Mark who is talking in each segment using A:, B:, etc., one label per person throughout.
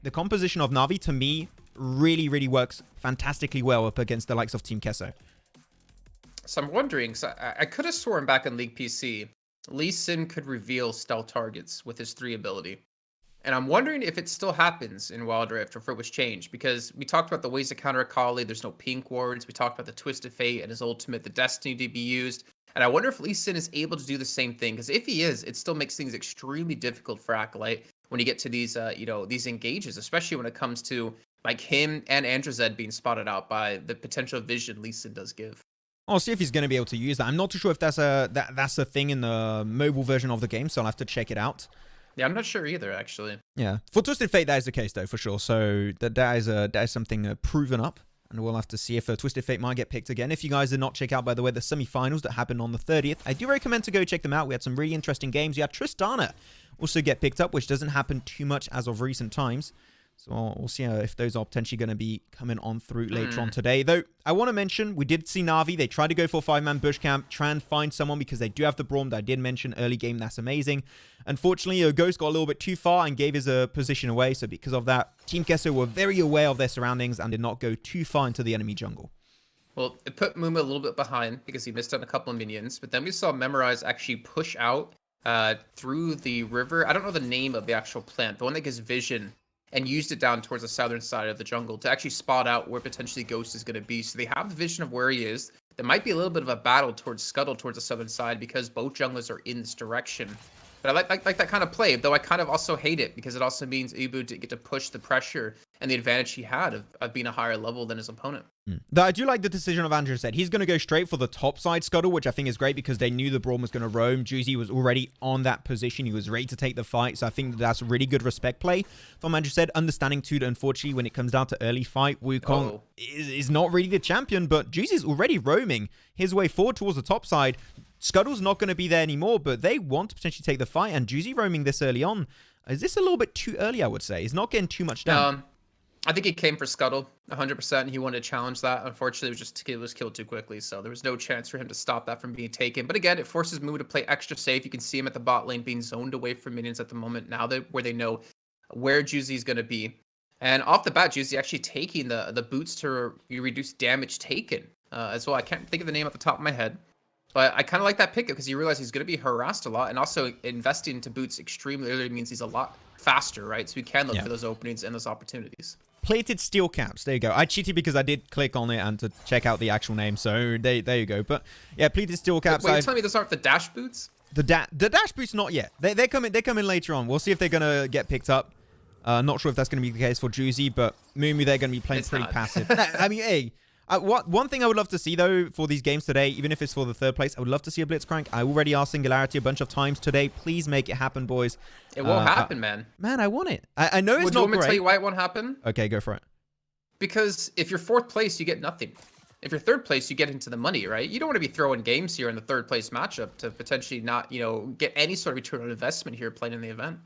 A: the composition of Na'Vi, to me, really works fantastically well up against the likes of Team Queso.
B: So I'm wondering, so I could have sworn back in League PC, Lee Sin could reveal stealth targets with his 3 ability. And I'm wondering if it still happens in Wild Rift or if it was changed, because we talked about the ways to counter Akali. There's no pink wards. We talked about the Twisted Fate and his ultimate, the Destiny to be used. And I wonder if Lee Sin is able to do the same thing, because if he is, it still makes things extremely difficult for Acolyte when you get to these, these engages, especially when it comes to like him and Androzed being spotted out by the potential vision Lee Sin does give.
A: I'll see if he's going to be able to use that. I'm not too sure if that's a thing in the mobile version of the game, so I'll have to check it out.
B: Yeah, I'm not sure either, actually.
A: Yeah, for Twisted Fate, that is the case, though, for sure. So that is something proven up, and we'll have to see if Twisted Fate might get picked again. If you guys did not check out, by the way, the semi-finals that happened on the 30th, I do recommend to go check them out. We had some really interesting games. We had Tristana also get picked up, which doesn't happen too much as of recent times. So we'll see if those are potentially going to be coming on through later on today. Though, I want to mention, we did see Na'Vi. They tried to go for a 5-man bush camp, try and find someone because they do have the Braum that I did mention early game. That's amazing. Unfortunately, Ghost got a little bit too far and gave his position away. So because of that, Team Queso were very aware of their surroundings and did not go too far into the enemy jungle.
B: Well, it put Muma a little bit behind because he missed on a couple of minions. But then we saw Memorize actually push out through the river. I don't know the name of the actual plant, the one that gives vision, and used it down towards the southern side of the jungle to actually spot out where potentially Ghost is going to be. So they have the vision of where he is. There might be a little bit of a battle towards Scuttle towards the southern side because both junglers are in this direction. But I like that kind of play, though I kind of also hate it because it also means Ibu didn't get to push the pressure and the advantage he had of being a higher level than his opponent.
A: Though I do like the decision of Andrew said. He's going to go straight for the top side Scuttle, which I think is great because they knew the Braum was going to roam. Juicy was already on that position. He was ready to take the fight. So I think that's a really good respect play from Andrew said. Understanding too that unfortunately when it comes down to early fight, Wukong is not really the champion, but Juicy's already roaming his way forward towards the top side. Scuttle's not going to be there anymore, but they want to potentially take the fight. And Juicy roaming this early on. Is this a little bit too early, I would say? He's not getting too much down.
B: I think he came for Scuttle 100%. He wanted to challenge that. Unfortunately, it was killed too quickly, so there was no chance for him to stop that from being taken. But again, it forces Moo to play extra safe. You can see him at the bot lane being zoned away from minions at the moment now where they know where Juicy's going to be. And off the bat, Juicy actually taking the boots to reduce damage taken as well. I can't think of the name off the top of my head. But I kind of like that pickup because you realize he's going to be harassed a lot. And also investing into boots extremely early means he's a lot faster, right? So we can look for those openings and those opportunities.
A: Plated steel caps. There you go. I cheated because I did click on it and to check out the actual name. So there you go. But yeah, plated steel caps.
B: Wait, you're telling me those aren't the dash boots?
A: The dash boots, not yet. They're coming later on. We'll see if they're going to get picked up. Not sure if that's going to be the case for Juicy, but Mumu, they're going to be playing pretty passive. I mean, hey. One thing I would love to see, though, for these games today, even if it's for the third place, I would love to see a Blitzcrank. I already asked Singularity a bunch of times today. Please make it happen, boys.
B: It won't happen, man.
A: Man, I want it. I know it's not great.
B: Would you want me to tell you why it won't happen?
A: Okay, go for it.
B: Because if you're fourth place, you get nothing. If you're third place, you get into the money, right? You don't want to be throwing games here in the third place matchup to potentially not, get any sort of return on investment here playing in the event.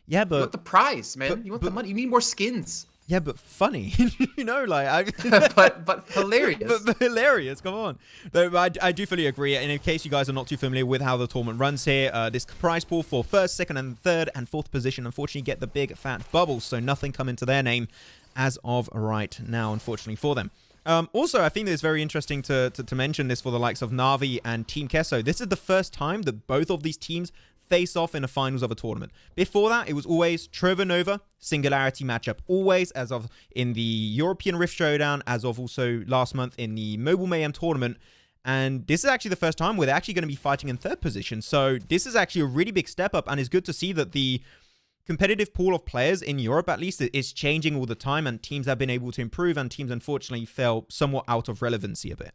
A: Yeah, but...
B: You want the prize, man. You want the money. You need more skins.
A: Yeah, but funny,
B: but hilarious.
A: But hilarious, come on. Though I do fully agree. And in case you guys are not too familiar with how the tournament runs here, this prize pool for first, second, and third and fourth position, unfortunately, get the big fat bubbles. So nothing come into their name as of right now, unfortunately, for them. Also, I think it's very interesting to mention this for the likes of Na'Vi and Team Queso. This is the first time that both of these teams face off in the finals of a tournament. Before that, it was always Trovonova, Singularity matchup. Always, as of in the European Rift Showdown, as of also last month in the Mobile Mayhem tournament. And this is actually the first time where they're actually going to be fighting in third position. So this is actually a really big step up, and it's good to see that the competitive pool of players in Europe, at least, is changing all the time, and teams have been able to improve, and teams unfortunately fell somewhat out of relevancy a bit.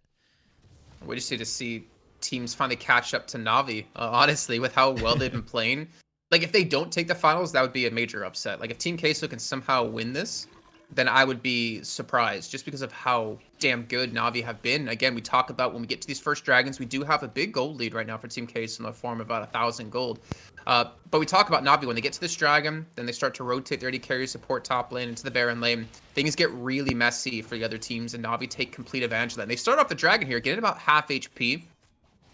B: We just need to see teams finally catch up to Na'Vi, honestly, with how well they've been playing. Like, if they don't take the finals, that would be a major upset. Like, if Team Queso can somehow win this, then I would be surprised just because of how damn good Na'Vi have been. Again, we talk about when we get to these first dragons, we do have a big gold lead right now for Team Queso in the form of about 1,000 gold. But we talk about Na'Vi when they get to this dragon, then they start to rotate their AD carry support top lane into the Baron lane. Things get really messy for the other teams, and Na'Vi take complete advantage of that. And they start off the dragon here, getting about half HP.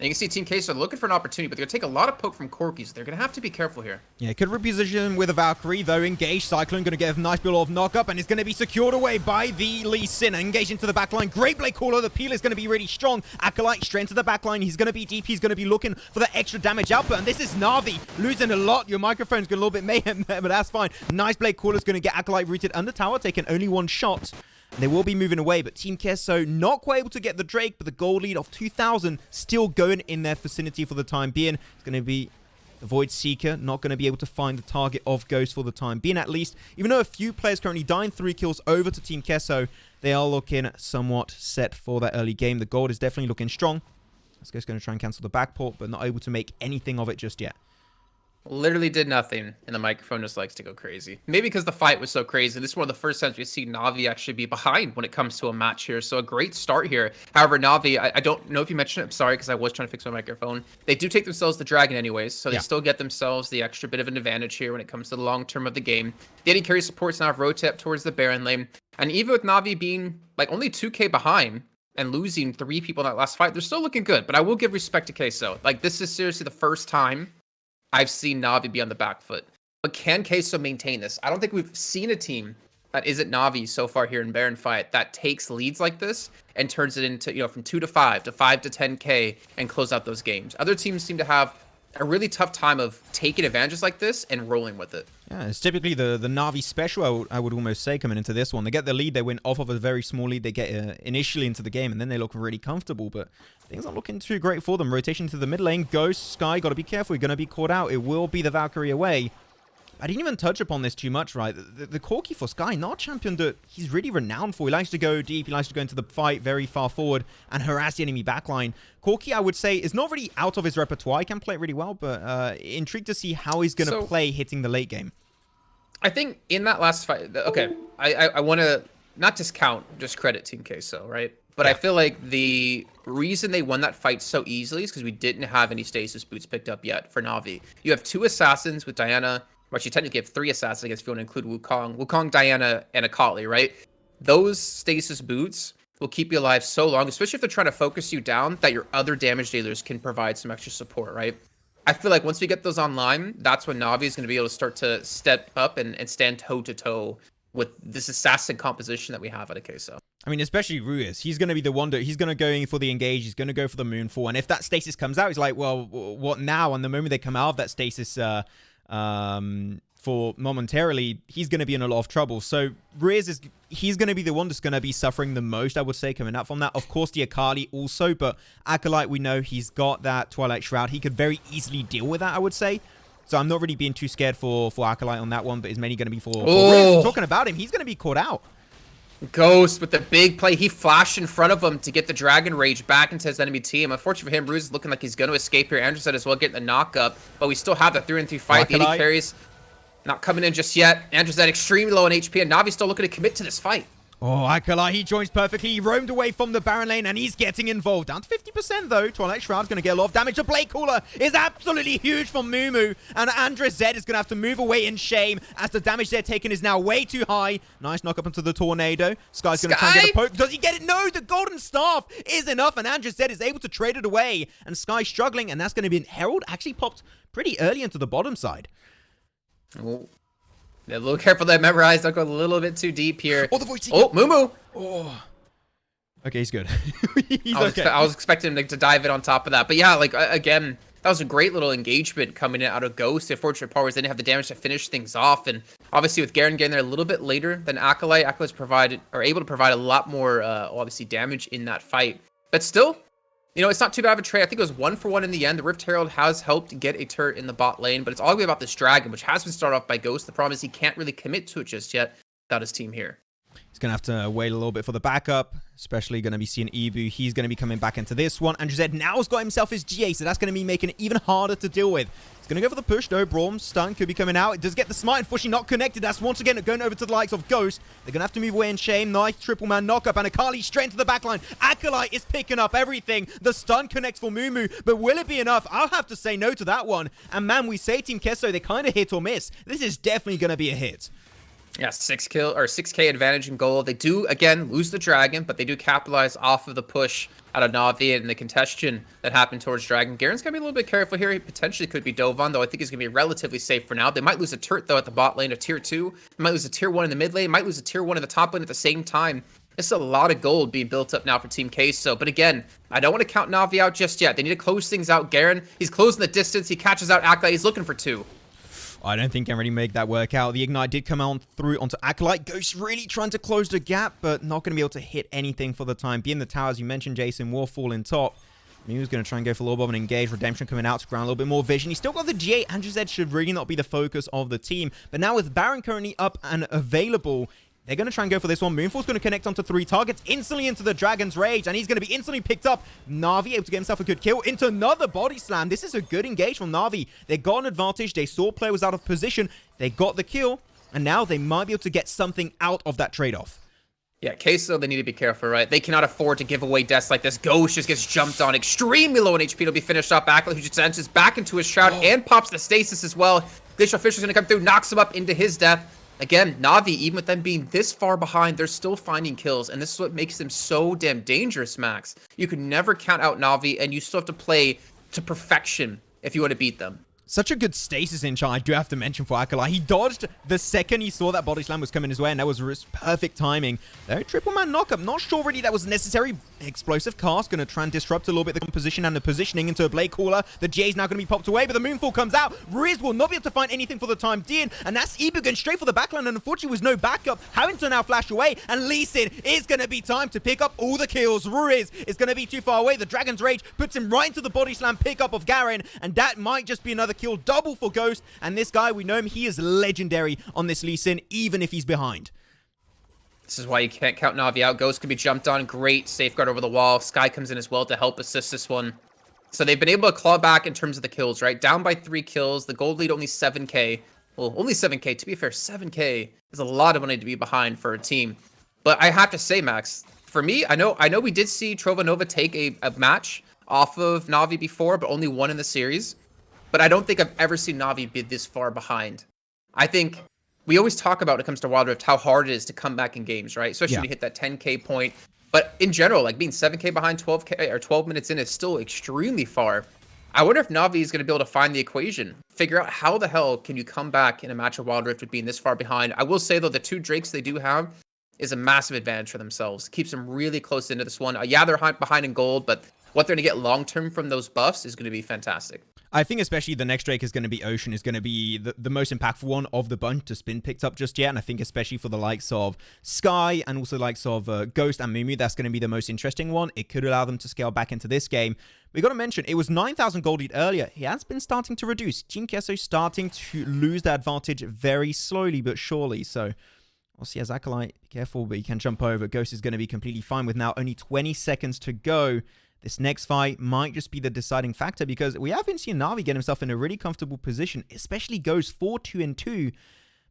B: And you can see Team Queso looking for an opportunity, but they're going to take a lot of poke from Corki, so they're going to have to be careful here.
A: Yeah, could reposition with a Valkyrie, though. Engage. Cyclone going to get a nice bit of knock-up, and it's going to be secured away by the Lee Sin. Engage into the backline. Great Blade Caller. The peel is going to be really strong. Acolyte straight into the backline. He's going to be deep. He's going to be looking for the extra damage output, and this is Na'Vi losing a lot. Your microphone's going a little bit mayhem there, but that's fine. Nice Blade Caller's going to get Acolyte rooted under tower, taking only one shot. They will be moving away, but Team Queso not quite able to get the Drake, but the gold lead of 2,000 still going in their vicinity for the time being. It's going to be the Void Seeker, not going to be able to find the target of Ghost for the time being, at least. Even though a few players currently dying, 3 kills over to Team Queso, they are looking somewhat set for that early game. The gold is definitely looking strong. Ghost going to try and cancel the backport, but not able to make anything of it just yet.
B: Literally did nothing, and the microphone just likes to go crazy. Maybe because the fight was so crazy. This is one of the first times we see Na'Vi actually be behind when it comes to a match here. So a great start here. However, Na'Vi, I don't know if you mentioned it. I'm sorry, because I was trying to fix my microphone. They do take themselves the dragon anyways, so they still get themselves the extra bit of an advantage here when it comes to the long term of the game. The AD carry supports now rotate up towards the Baron lane. And even with Na'Vi being like only 2k behind and losing 3 people in that last fight, they're still looking good. But I will give respect to Queso. Like, this is seriously the first time I've seen Na'Vi be on the back foot. But can Queso maintain this? I don't think we've seen a team that isn't Na'Vi so far here in Baron fight that takes leads like this and turns it into, you know, from 2 to 5 to 5 to 10k and close out those games. Other teams seem to have a really tough time of taking advantages like this and rolling with it.
A: Yeah, it's typically the Na'Vi special, I would almost say, coming into this one. They get the lead, they win off of a very small lead, they get initially into the game, and then they look really comfortable, but things aren't looking too great for them. Rotation to the mid lane, Ghost, Sky, got to be careful, you're going to be caught out. It will be the Valkyrie away. I didn't even touch upon this too much, right? The Corki for Sky, not a champion that he's really renowned for. He likes to go deep, he likes to go into the fight very far forward and harass the enemy backline. Corki, I would say, is not really out of his repertoire. He can play it really well, but intrigued to see how he's going to play hitting the late game.
B: I think in that last fight, okay, I want to not discount, just credit Team Queso, right? But I feel like the reason they won that fight so easily is because we didn't have any stasis boots picked up yet for Na'Vi. You have 2 assassins with Diana. Well, you technically have 3 assassins, I guess, if you want to include Wukong. Wukong, Diana, and Akali, right? Those stasis boots will keep you alive so long, especially if they're trying to focus you down, that your other damage dealers can provide some extra support, right? I feel like once we get those online, that's when Na'Vi is going to be able to start to step up and stand toe-to-toe with this assassin composition that we have out of Queso.
A: I mean, especially Ruiz. He's going to be the one that he's going to go in for the engage. He's going to go for the Moonfall. And if that stasis comes out, he's like, well, what now? And the moment they come out of that stasis for momentarily, he's going to be in a lot of trouble. So Ruiz he's going to be the one that's going to be suffering the most, I would say, coming out from that. Of course, the Akali also, but Acolyte, we know he's got that Twilight Shroud. He could very easily deal with that, I would say. So I'm not really being too scared for Acolyte on that one, but is mainly going to be for Ruiz. Talking about him, he's going to be caught out.
B: Ghost with the big play. He flashed in front of him to get the Dragon Rage back into his enemy team. Unfortunately for him, Ruiz is looking like he's going to escape here. Andrew said as well, getting the knock up, but we still have that 3-on-3 fight. The AD carries not coming in just yet. Andrew's at extremely low on HP, and Navi's still looking to commit to this fight.
A: Oh, Acolyte, he joins perfectly. He roamed away from the Baron lane, and he's getting involved. Down to 50%, though. Twilight Shroud's going to get a lot of damage. The Blade Caller is absolutely huge from Mumu, and Andres Zed is going to have to move away in shame as the damage they're taking is now way too high. Nice knock up into the Tornado. Sky's going to try and get a poke. Does he get it? No, the Golden Staff is enough, and Andres Zed is able to trade it away, and Sky's struggling, and that's going to be... Herald actually popped pretty early into the bottom side.
B: Oh. A little careful there, Memorize. Don't go a little bit too deep here.
A: Oh, the voice.
B: Oh, Mumu.
A: Oh. Okay, he's good.
B: I was expecting him to dive in on top of that. But yeah, like, again, that was a great little engagement coming in out of Ghost. The unfortunate part was they didn't have the damage to finish things off. And obviously with Garen getting there a little bit later than Acolyte, Acolyte's able to provide a lot more, obviously, damage in that fight. But still, you know, it's not too bad of a trade. I think it was 1-for-1 in the end. The Rift Herald has helped get a turret in the bot lane, but it's all the way about this Dragon, which has been started off by Ghost. The problem is he can't really commit to it just yet without his team here.
A: He's going to have to wait a little bit for the backup, especially going to be seeing Ibu. He's going to be coming back into this one. And Zed now has got himself his GA, so that's going to be making it even harder to deal with. He's going to go for the push, though. Braum's stun could be coming out. It does get the smite, unfortunately not connected. That's once again going over to the likes of Ghost. They're going to have to move away in shame. Nice triple man knockup, and Akali straight into the backline. Acolyte is picking up everything. The stun connects for Mumu, but will it be enough? I'll have to say no to that one. And man, we say Team Queso, they kind of hit or miss. This is definitely going to be a hit.
B: Yeah, 6K advantage in gold. They do again lose the dragon, but they do capitalize off of the push out of Navi and the congestion that happened towards dragon. Garen's gonna be a little bit careful here. He potentially could be Dovan, though I think he's gonna be relatively safe for now. They might lose a turret though at the bot lane, a tier 2. They might lose a tier 1 in the mid lane, might lose a tier 1 in the top lane at the same time. It's a lot of gold being built up now for Team Queso. But again, I don't want to count Navi out just yet. They need to close things out. Garen, he's closing the distance. He catches out Acolyte. He's looking for 2.
A: I don't think can really make that work out. The Ignite did come on through onto Acolyte. Ghost really trying to close the gap, but not going to be able to hit anything for the time being. The tower, as you mentioned, Jason, Warfall in top. He was going to try and go for Lord and engage. Redemption coming out to ground a little bit more vision. He's still got the G8. Andrew's Edge should really not be the focus of the team. But now with Baron currently up and available, they're going to try and go for this one. Moonfall's going to connect onto 3 targets instantly into the Dragon's Rage, and he's going to be instantly picked up. Na'Vi able to get himself a good kill into another body slam. This is a good engage from Na'Vi. They got an advantage. They saw player was out of position. They got the kill, and now they might be able to get something out of that trade-off.
B: Yeah, Queso, they need to be careful, right? They cannot afford to give away deaths like this. Ghost just gets jumped on extremely low in HP to be finished off. Acolyte, who just enters back into his shroud and pops the stasis as well. Glacial Fisher's going to come through, knocks him up into his death. Again, Na'Vi, even with them being this far behind, they're still finding kills, and this is what makes them so damn dangerous, Max. You can never count out Na'Vi, and you still have to play to perfection if you want to beat them.
A: Such a good stasis in chart, I do have to mention for Acolyte. He dodged the second he saw that body slam was coming his way, and that was perfect timing. There, triple man knockup. Not sure really that was necessary. Explosive cast, going to try and disrupt a little bit the composition and the positioning into a Blade Caller. The J is now going to be popped away, but the Moonfall comes out. Riz will not be able to find anything for the time being, and that's Ibu going straight for the backline, and unfortunately was no backup. Having to now flash away, and Lee Sin is going to be time to pick up all the kills. Riz is going to be too far away. The Dragon's Rage puts him right into the body slam pickup of Garen, and that might just be another kill double for Ghost. And this guy, we know him, he is legendary on this Lee Sin, even if he's behind.
B: This is why you can't count Na'Vi out. Ghost can be jumped on. Great safeguard over the wall. Sky comes in as well to help assist this one. So they've been able to claw back in terms of the kills, right? Down by 3 kills. The gold lead only 7K. Well, only 7K. To be fair, 7K is a lot of money to be behind for a team. But I have to say, Max, for me, I know we did see Trovonova take a match off of Na'Vi before, but only one in the series. But I don't think I've ever seen Na'Vi be this far behind. I think we always talk about when it comes to Wild Rift how hard it is to come back in games, right? Especially when you hit that 10K point. But in general, like being 7K behind 12K or 12 minutes in is still extremely far. I wonder if Na'Vi is going to be able to find the equation, figure out how the hell can you come back in a match of Wild Rift with being this far behind. I will say, though, the 2 Drakes they do have is a massive advantage for themselves. Keeps them really close into this one. Yeah, they're behind in gold, but what they're going to get long-term from those buffs is going to be fantastic.
A: I think especially the next Drake is going to be Ocean, is going to be the most impactful one of the bunch to spin picked up just yet. And I think especially for the likes of Sky and also the likes of Ghost and Mumu, that's going to be the most interesting one. It could allow them to scale back into this game. We got to mention, it was 9,000 gold lead earlier. He has been starting to reduce. Team Queso starting to lose that advantage very slowly but surely. So we'll see as Acolyte, be careful, but he can jump over. Ghost is going to be completely fine with now only 20 seconds to go. This next fight might just be the deciding factor because we have been seeing Na'Vi get himself in a really comfortable position, especially goes 4-2-2.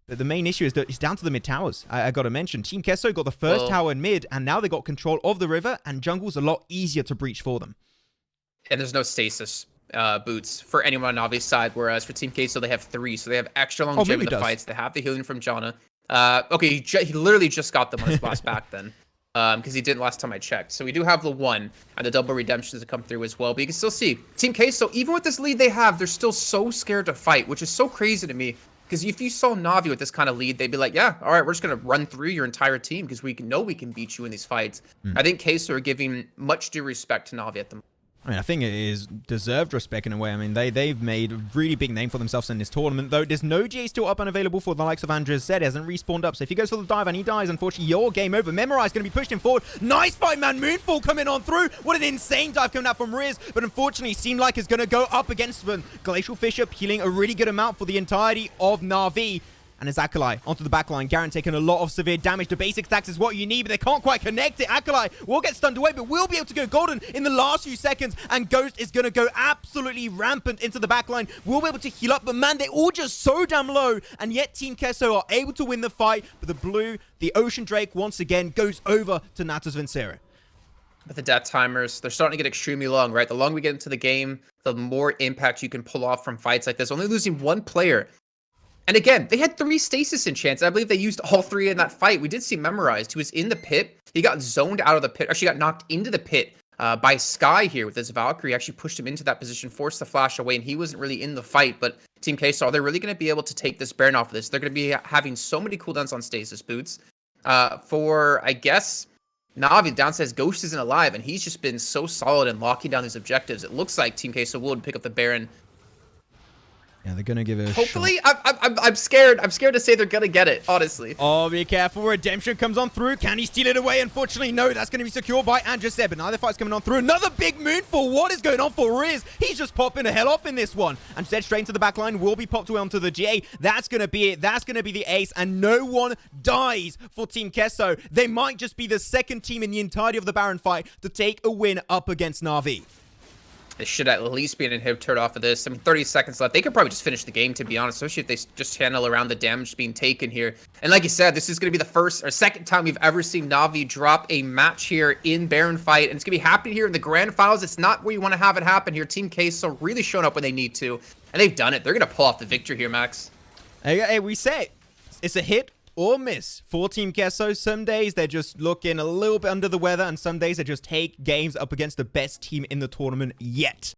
A: But the main issue is that it's down to the mid towers. I got to mention, Team Queso got the first tower in mid, and now they got control of the river, and jungle's a lot easier to breach for them.
B: And there's no stasis boots for anyone on Na'Vi's side, whereas for Team Queso, they have 3, so they have extra longevity in the fights. They have the healing from Janna. Okay, he literally just got them on his last back then. Because he didn't last time I checked. So we do have the 1 and the double redemptions to come through as well. But you can still see Team Queso, even with this lead they have, they're still so scared to fight, which is so crazy to me. Because if you saw Na'Vi with this kind of lead, they'd be like, yeah, all right, we're just going to run through your entire team because we know we can beat you in these fights. I think Queso are giving much due respect to Na'Vi at the moment.
A: I mean, I think it is deserved respect in a way. I mean, they've made a really big name for themselves in this tournament, though there's no GA still up and available for the likes of Andres said. He hasn't respawned up, so if he goes for the dive and he dies, unfortunately, your game over. Memorize going to be pushed him forward. Nice fight, man. Moonfall coming on through. What an insane dive coming out from Riz, but unfortunately, seemed like it's going to go up against them. Glacial Fisher healing a really good amount for the entirety of Na'Vi. And as Acolyte onto the backline, Garen taking a lot of severe damage. The basic stacks is what you need, but they can't quite connect it. Acolyte will get stunned away, but will be able to go golden in the last few seconds. And Ghost is going to go absolutely rampant into the backline. We'll be able to heal up, but man, they're all just so damn low. And yet Team Queso are able to win the fight. But the blue, the Ocean Drake, once again goes over to Natus Vincere.
B: But the death timers, they're starting to get extremely long, right? The longer we get into the game, the more impact you can pull off from fights like this. Only losing 1 player. And again, they had 3 stasis enchants. I believe they used all 3 in that fight. We did see Memorized, who was in the pit. He got zoned out of the pit. Actually got knocked into the pit by Sky here with his Valkyrie. Actually pushed him into that position, forced the flash away, and he wasn't really in the fight. But Team Queso, are they really going to be able to take this Baron off of this? They're going to be having so many cooldowns on stasis boots. For, I guess, Na'Vi, down says Ghost isn't alive, and he's just been so solid in locking down these objectives. It looks like Team Queso will pick up the Baron.
A: Yeah, they're gonna give it a
B: Hopefully,
A: shot.
B: I'm scared. I'm scared to say they're gonna get it, honestly.
A: Oh, be careful. Redemption comes on through. Can he steal it away? Unfortunately, no. That's going to be secured by Androseb. But neither fight's coming on through. Another big Moonfall. What is going on for Riz? He's just popping the hell off in this one. And Zed straight into the back line. Will be popped away onto the GA. That's going to be it. That's going to be the ace. And no one dies for Team Queso. They might just be the second team in the entirety of the Baron fight to take a win up against Na'Vi.
B: They should at least be an inhibitor off of this. I mean, 30 seconds left. They could probably just finish the game, to be honest, especially if they just channel around the damage being taken here. And like you said, this is going to be the first or second time we've ever seen Na'Vi drop a match here in Baron fight. And it's going to be happening here in the grand finals. It's not where you want to have it happen here. Team Queso really showing up when they need to. And they've done it. They're going to pull off the victory here, Max.
A: Hey, we say it's a hit or miss for Team Queso. Some days they're just looking a little bit under the weather, and some days they just take games up against the best team in the tournament yet.